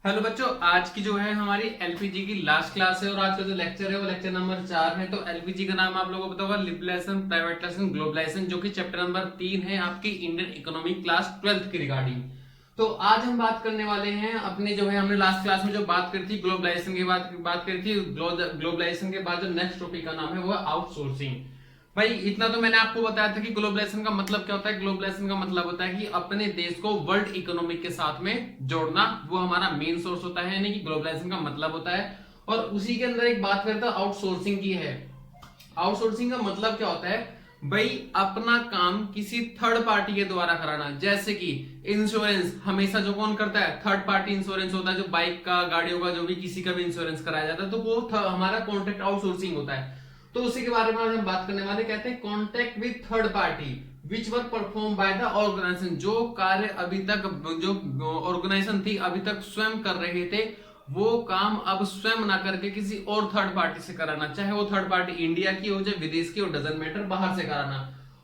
Hello बच्चों, आज की जो है हमारी एलपीजी की लास्ट क्लास है और आज का जो लेक्चर है वो लेक्चर नंबर 4 है। तो एलपीजी का नाम आप लोगों को पता होगा, लिबरलाइजेशन, प्राइवेटाइजेशन, ग्लोबलाइजेशन, जो कि चैप्टर नंबर 3 है आपकी इंडियन इकोनॉमिक क्लास 12th की रिगार्डिंग। तो आज हम बात करने वाले हैं अपने जो है, हमने लास्ट क्लास में जो बात करी थी ग्लोबलाइजेशन की बात करी थी। ग्लोबलाइजेशन के बाद जो नेक्स्ट टॉपिक का नाम है वो है आउटसोर्सिंग। भाई इतना तो मैंने आपको बताया था कि ग्लोबलाइजेशन का मतलब क्या होता है। ग्लोबलाइजेशन का मतलब होता है कि अपने देश को वर्ल्ड इकोनॉमिक के साथ में जोड़ना, वो हमारा मेन सोर्स होता है, यानी कि ग्लोबलाइजेशन का मतलब होता है। और उसी के अंदर एक बात करता है आउटसोर्सिंग की है। आउटसोर्सिंग का मतलब क्या होता है भाई, अपना काम किसी थर्ड पार्टी के द्वारा कराना। जैसे कि इंश्योरेंस हमेशा जो कौन करता है, थर्ड पार्टी इंश्योरेंस होता है, जो बाइक का, गाड़ियों का, जो भी किसी का भी इंश्योरेंस कराया जाता है, तो वो हमारा कॉन्ट्रैक्ट आउटसोर्सिंग होता है। तो उसी के बारे में आज हम बात करने वाले, कहते हैं contract with third party which were perform by the organisation. जो कार्य अभी तक जो ऑर्गेनाइजेशन थी अभी तक स्वयं कर रहे थे, वो काम अब स्वयं ना करके किसी और थर्ड पार्टी से कराना, चाहे वो थर्ड पार्टी इंडिया की हो चाहे विदेश की हो, डजंट मैटर, बाहर से कराना।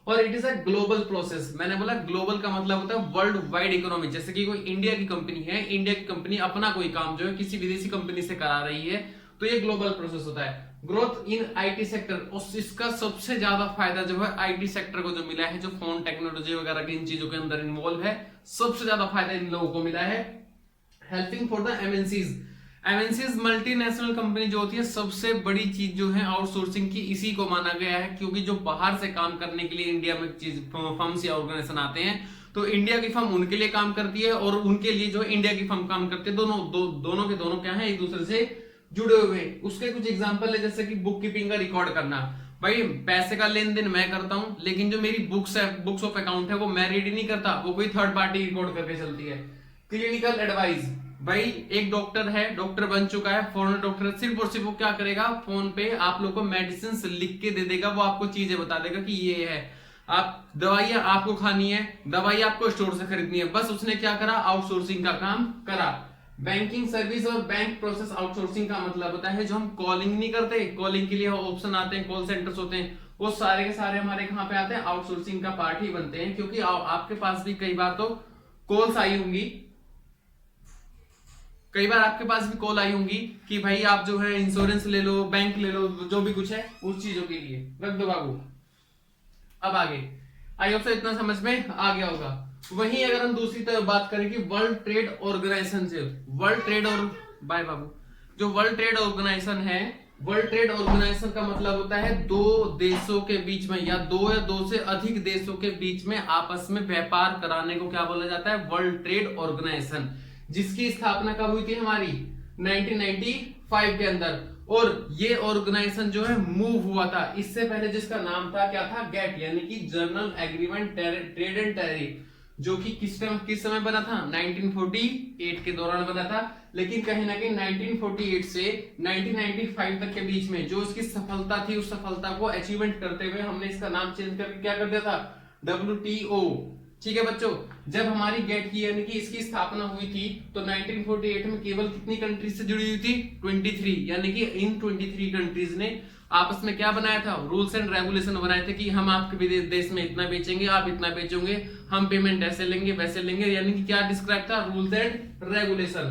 और it is a global process. मैंने बोला ग्लोबल का मतलब होता है वर्ल्ड वाइड इकोनॉमी। जैसे कि कोई इंडिया की कंपनी है, इंडिया की कंपनी अपना कोई काम जो है किसी विदेशी कंपनी से करा रही है, तो ये ग्लोबल प्रोसेस होता है। ग्रोथ इन आईटी सेक्टर, और इसका सबसे ज्यादा फायदा जो है आईटी सेक्टर को जो मिला है, जो फोन टेक्नोलॉजी वगैरह की इन चीजों के अंदर इन्वॉल्व है, सबसे ज्यादा फायदा इन लोगों को मिला है। Helping for the MNCs. MNCs multinational company जो होती है, सबसे बड़ी चीज जो है आउटसोर्सिंग की इसी को माना गया है, क्योंकि जो बाहर से काम करने के लिए इंडिया में चीज फर्म्स या ऑर्गेनाइजेशन आते हैं, तो इंडिया की फर्म उनके लिए काम करती है और उनके लिए जो इंडिया की फर्म काम करती है। दोनों के दोनों क्या है, एक दूसरे से जुड़े हुए। उसके कुछ एग्जांपल है, जैसे कि बुक कीपिंग का रिकॉर्ड करना। भाई पैसे का लेन देन मैं करता हूं, लेकिन जो मेरी बुक्स है, बुक्स ऑफ अकाउंट है, वो मैं रीड नहीं करता, वो कोई थर्ड पार्टी रिकॉर्ड करके चलती है। क्लिनिकल एडवाइस, भाई एक डॉक्टर है, डॉक्टर बन चुका है, फॉरेन डॉक्टर है, सिर्फ और सिर्फ वो क्या करेगा, फोन पे आप लोग को मेडिसिन लिख के दे देगा, वो आपको चीजें बता देगा कि ये है, आप दवाइयां आपको खानी है, दवाई आपको स्टोर से खरीदनी है, बस उसने क्या करा, आउटसोर्सिंग का काम करा। बैंकिंग सर्विस और बैंक प्रोसेस आउटसोर्सिंग का मतलब होता है, जो हम कॉलिंग नहीं करते, कॉलिंग के लिए ऑप्शन आते हैं, कॉल सेंटर्स होते हैं, वो सारे के सारे हमारे कहां पे आते हैं, आउटसोर्सिंग का पार्ट ही बनते हैं। क्योंकि आपके पास भी कई बार तो कॉल्स आई होंगी, कई बार आपके पास भी कॉल आई होंगी कि भाई आप जो है इंश्योरेंस ले लो, बैंक ले लो, जो भी कुछ है उस चीजों के लिए। रख दो बाबू। अब आगे, आई होप इतना समझ में आ गया होगा। वहीं अगर हम दूसरी तरफ बात करें कि वर्ल्ड ट्रेड ऑर्गेनाइजेशन से, वर्ल्ड ट्रेड और बाय बाबू, जो वर्ल्ड ट्रेड ऑर्गेनाइजेशन है, वर्ल्ड ट्रेड ऑर्गेनाइजेशन का मतलब होता है दो देशों के बीच में या दो से अधिक देशों के बीच में आपस में व्यापार कराने को क्या बोला जाता है, वर्ल्ड ट्रेड ऑर्गेनाइजेशन, जिसकी स्थापना कब हुई थी हमारी 1995 के अंदर। और ये ऑर्गेनाइजेशन जो है मूव हुआ था, इससे पहले जिसका नाम था क्या था, गेट, यानी कि general agreement trade and tariff, जो कि किस समय बना था, 1948 के दौरान बना था। लेकिन कहीं ना कहीं 1948 से 1995 तक के बीच में जो इसकी सफलता थी, उस सफलता को अचीवमेंट करते हुए हमने इसका नाम चेंज करके क्या कर दिया था, WTO। ठीक है बच्चों, जब हमारी गेट की यानी कि इसकी स्थापना हुई थी, तो 1948 में केवल कितनी कंट्रीज से जुड़ी हुई थी, 23, यानी कि इन 23 कंट्रीज ने आपस में क्या बनाया था, रूल्स एंड रेगुलेशन बनाए थे कि हम आपके देश में इतना बेचेंगे, आप इतना बेचोगे, हम पेमेंट ऐसे लेंगे वैसे लेंगे, यानी कि क्या डिस्क्राइब था, रूल्स एंड रेगुलेशन।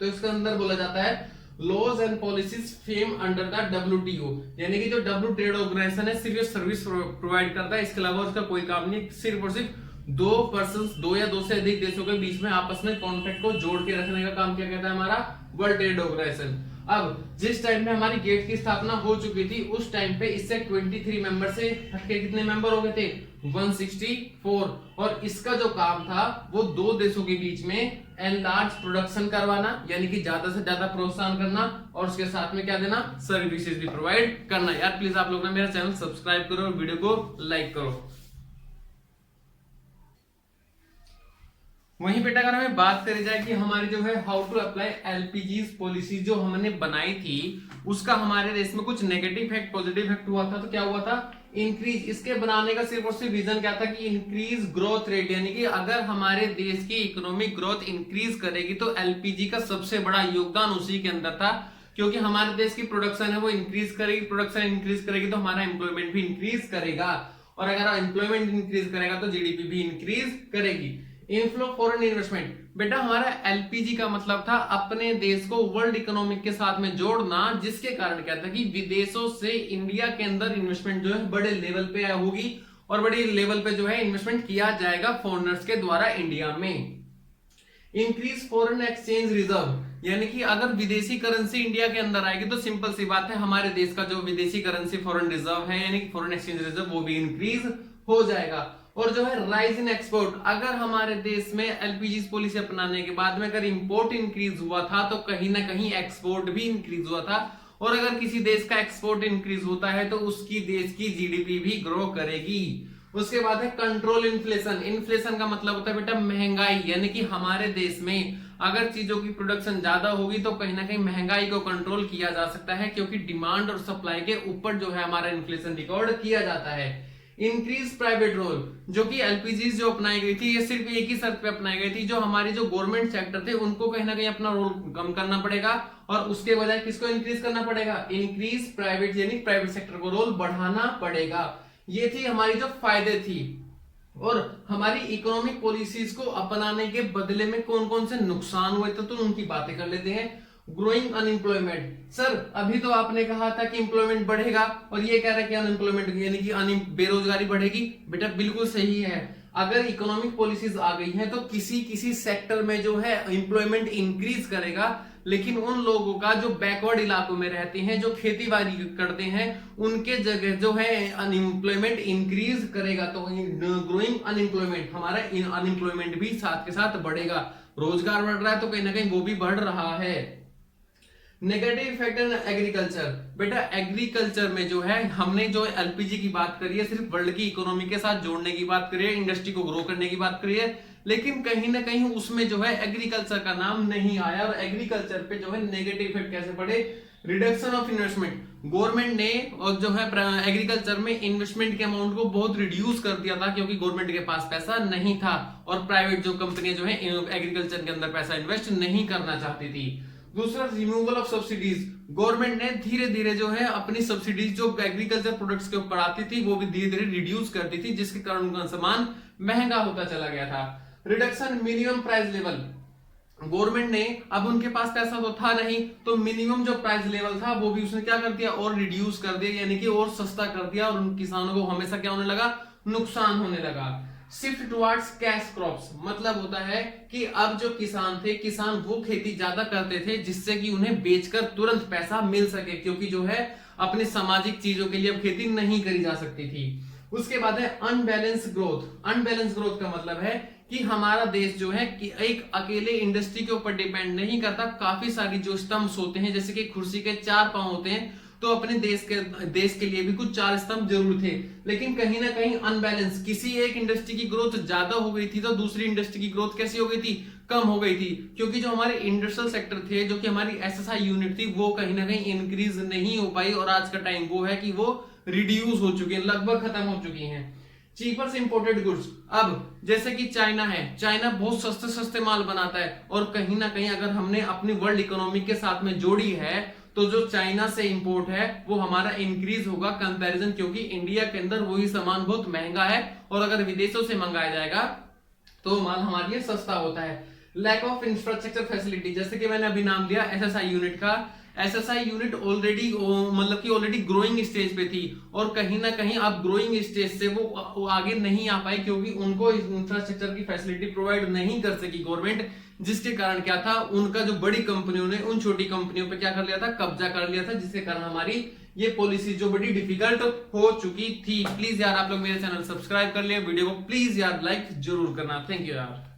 तो इसके अंदर बोला जाता है laws and policies fame under the WTO, यानी कि जो डब्ल्यू ट्रेड ऑर्गेनाइजेशन है सिर्फ सर्विस प्रोवाइड करता है, इसके अलावा उसका कोई काम नहीं, सिर्फ और सिर्फ दो या दो से अधिक देशों के बीच में आपस में कॉन्ट्रैक्ट को जोड़ के रखने का काम क्या कहता है, हमारा वर्ल्ड ट्रेड ऑर्गेनाइजेशन। अब जिस टाइम पे हमारी गेट की स्थापना हो चुकी थी, उस टाइम पे इससे 23 मेंबर से हटके कितने मेंबर हो गए थे, 164। और इसका जो काम था वो दो देशों के बीच में एनलार्ज प्रोडक्शन करवाना, यानी कि ज्यादा से ज्यादा प्रोत्साहन करना, और उसके साथ में क्या देना, सर्विसेज भी प्रोवाइड करना। यार प्लीज आप लोग ना मेरा चैनल सब्सक्राइब करो और वीडियो को लाइक करो। वहीं बेटा अगर हमें बात करी जाए कि हमारी जो है how to apply LPG policy जो हमने बनाई थी, उसका हमारे देश में कुछ नेगेटिव इफेक्ट पॉजिटिव इफेक्ट हुआ था। तो क्या हुआ था, इंक्रीज, इसके बनाने का सिर्फ और सिर्फ रीजन क्या था कि इंक्रीज ग्रोथ रेट, यानी कि अगर हमारे देश की इकोनॉमिक ग्रोथ इंक्रीज करेगी तो एलपीजी का सबसे बड़ा योगदान उसी के अंदर था। क्योंकि हमारे देश की प्रोडक्शन है वो इंक्रीज करेगी, प्रोडक्शन इंक्रीज करेगी तो हमारा एम्प्लॉयमेंट भी इंक्रीज करेगा, और अगर एम्प्लॉयमेंट इंक्रीज करेगा तो जीडीपी भी इंक्रीज करेगी। इनफ्लो फॉरेन इन्वेस्टमेंट, बेटा हमारा एलपीजी का मतलब था अपने देश को वर्ल्ड इकोनॉमिक के साथ में जोड़ना, जिसके कारण क्या था कि विदेशों से इंडिया के अंदर इन्वेस्टमेंट जो है बड़े लेवल पे होगी और बड़ी लेवल पे जो है इन्वेस्टमेंट किया जाएगा फॉरेनर्स के द्वारा इंडिया में। इंक्रीज फॉरेन एक्सचेंज रिजर्व, यानी कि अगर विदेशी करेंसी इंडिया के अंदर आएगी तो सिंपल सी बात है हमारे देश का जो विदेशी करेंसी फॉरेन रिजर्व है यानी कि फॉरेन एक्सचेंज रिजर्व वो भी इंक्रीज हो जाएगा। और जो है राइज इन एक्सपोर्ट, अगर हमारे देश में एलपीजी पॉलिसी अपनाने के बाद में अगर इंपोर्ट इंक्रीज हुआ था तो कहीं ना कहीं एक्सपोर्ट भी इंक्रीज हुआ था, और अगर किसी देश का एक्सपोर्ट इंक्रीज होता है तो उसकी देश की जीडीपी भी ग्रो करेगी। उसके बाद है कंट्रोल इन्फ्लेशन, इन्फ्लेशन का मतलब होता है बेटा महंगाई, यानी कि हमारे देश में अगर चीजों की प्रोडक्शन ज्यादा होगी तो कहीं ना कहीं महंगाई को कंट्रोल किया जा सकता है, क्योंकि डिमांड और सप्लाई के ऊपर जो है हमारा इन्फ्लेशन रिकॉर्ड किया जाता है। इंक्रीज प्राइवेट रोल, जो कि एलपीजी जो अपनाई गई थी ये सिर्फ एक ही शर्त पे अपनाई गई थी, जो हमारी जो गवर्नमेंट सेक्टर थे उनको कहीं ना कहीं अपना रोल कम करना पड़ेगा और उसके बजाय किसको इंक्रीज करना पड़ेगा, इंक्रीज प्राइवेट, यानी प्राइवेट सेक्टर को रोल बढ़ाना पड़ेगा। ये थी हमारी जो फायदे थी। और हमारी इकोनॉमिक पॉलिसीज को अपनाने के बदले में कौन कौन से नुकसान हुए थे तो उनकी बातें कर लेते हैं। ग्रोइंग अनएम्प्लॉयमेंट, सर अभी तो आपने कहा था कि एम्प्लॉयमेंट बढ़ेगा और ये कह रहा है कि अनएम्प्लॉयमेंट यानी कि बेरोजगारी बढ़ेगी। बेटा बिल्कुल सही है, अगर इकोनॉमिक पॉलिसीज आ गई हैं तो किसी किसी सेक्टर में जो है एम्प्लॉयमेंट इंक्रीज करेगा, लेकिन उन लोगों का जो बैकवर्ड इलाकों में रहते हैं, जो खेती बाड़ी करते हैं, उनके जगह जो है अनएम्प्लॉयमेंट इंक्रीज करेगा। तो ग्रोइंग अनएम्प्लॉयमेंट, हमारा अनएम्प्लॉयमेंट भी साथ के साथ बढ़ेगा। रोजगार बढ़ रहा है तो कहीं ना कहीं वो भी बढ़ रहा है। नेगेटिव इफेक्ट इन एग्रीकल्चर, बेटा एग्रीकल्चर में जो है हमने जो एलपीजी की बात करी है सिर्फ वर्ल्ड की इकोनॉमी के साथ जोड़ने की बात करी है, इंडस्ट्री को ग्रो करने की बात करी है, लेकिन कहीं ना कहीं उसमें जो है एग्रीकल्चर का नाम नहीं आया। और एग्रीकल्चर पे जो है नेगेटिव इफेक्ट कैसे पड़े, रिडक्शन ऑफ इन्वेस्टमेंट, गवर्नमेंट ने और जो है एग्रीकल्चर में इन्वेस्टमेंट के अमाउंट को बहुत रिड्यूस कर दिया था, क्योंकि गवर्नमेंट के पास पैसा नहीं था और प्राइवेट जो कंपनियां जो है एग्रीकल्चर के अंदर पैसा इन्वेस्ट नहीं करना चाहती थी। दूसरा रिमूवल ऑफ सब्सिडीज, गवर्नमेंट ने धीरे धीरे जो है अपनी सब्सिडीज जो एग्रीकल्चर प्रोडक्ट्स के ऊपर आती थी वो भी धीरे धीरे रिड्यूस करती थी, जिसके कारण उनका सामान महंगा होता चला गया था। Reduction minimum price level, government ने अब उनके पास पैसा तो था नहीं तो मिनिमम जो प्राइस लेवल था वो भी उसने क्या कर दिया और रिड्यूस कर दिया, यानी कि और सस्ता कर दिया, और उन किसानों को हमेशा क्या होने लगा, नुकसान होने लगा। शिफ्ट टुवर्ड्स कैश क्रॉप्स, मतलब होता है कि अब जो किसान वो खेती ज्यादा करते थे जिससे कि उन्हें बेचकर तुरंत पैसा मिल सके, क्योंकि जो है अपनी सामाजिक चीजों के लिए अब खेती नहीं करी जा सकती थी। उसके बाद है अनबैलेंस ग्रोथ, अनबैलेंस ग्रोथ का मतलब है कि हमारा देश जो है कि एक अकेले इंडस्ट्री के ऊपर डिपेंड नहीं करता, काफी सारी जो स्तंभ होते हैं जैसे कि कुर्सी के 4 पांव होते हैं, तो अपने देश के लिए भी कुछ 4 स्तंभ जरूर थे, लेकिन कहीं ना कहीं अनबैलेंस, किसी एक इंडस्ट्री की ग्रोथ ज्यादा हो गई थी तो दूसरी इंडस्ट्री की ग्रोथ कैसी हो गई थी, कम हो गई थी, क्योंकि जो हमारे इंडस्ट्रियल सेक्टर थे, जो कि हमारी एसएसआई यूनिट थी, वो कहीं ना कहीं इंक्रीज नहीं हो पाई, और आज का टाइम वो है कि वो रिड्यूस हो चुकी है, लगभग खत्म हो चुकी है। चीपर से इंपोर्टेड गुड्स, अब जैसे कि चाइना है, चाइना बहुत सस्ते सस्ते माल बनाता है, और कहीं ना कहीं अगर हमने अपनी वर्ल्ड इकोनॉमी के साथ में जोड़ी है तो जो चाइना से इंपोर्ट है वो हमारा इंक्रीज होगा कंपैरिजन, क्योंकि इंडिया के अंदर वही सामान बहुत महंगा है और अगर विदेशों से मंगाया जाएगा तो माल हमारे लिए सस्ता होता है। लैक ऑफ इंफ्रास्ट्रक्चर फैसिलिटी, जैसे कि मैंने अभी नाम लिया एसएसआई यूनिट का, एसएसआई यूनिट ऑलरेडी मतलब कि ऑलरेडी ग्रोइंग स्टेज पे थी, और कहीं ना कहीं अब ग्रोइंग स्टेज से वो आगे नहीं आ पाई, क्योंकि उनको इंफ्रास्ट्रक्चर की फैसिलिटी प्रोवाइड नहीं कर सकी गवर्नमेंट, जिसके कारण क्या था, उनका जो बड़ी कंपनियों ने उन छोटी कंपनियों पे क्या कर लिया था, कब्जा कर लिया था, जिसके कारण हमारी ये पॉलिसी जो बड़ी डिफिकल्ट हो चुकी थी। प्लीज यार आप लोग मेरे चैनल सब्सक्राइब कर लिया, वीडियो को प्लीज यार लाइक जरूर करना। थैंक यू यार।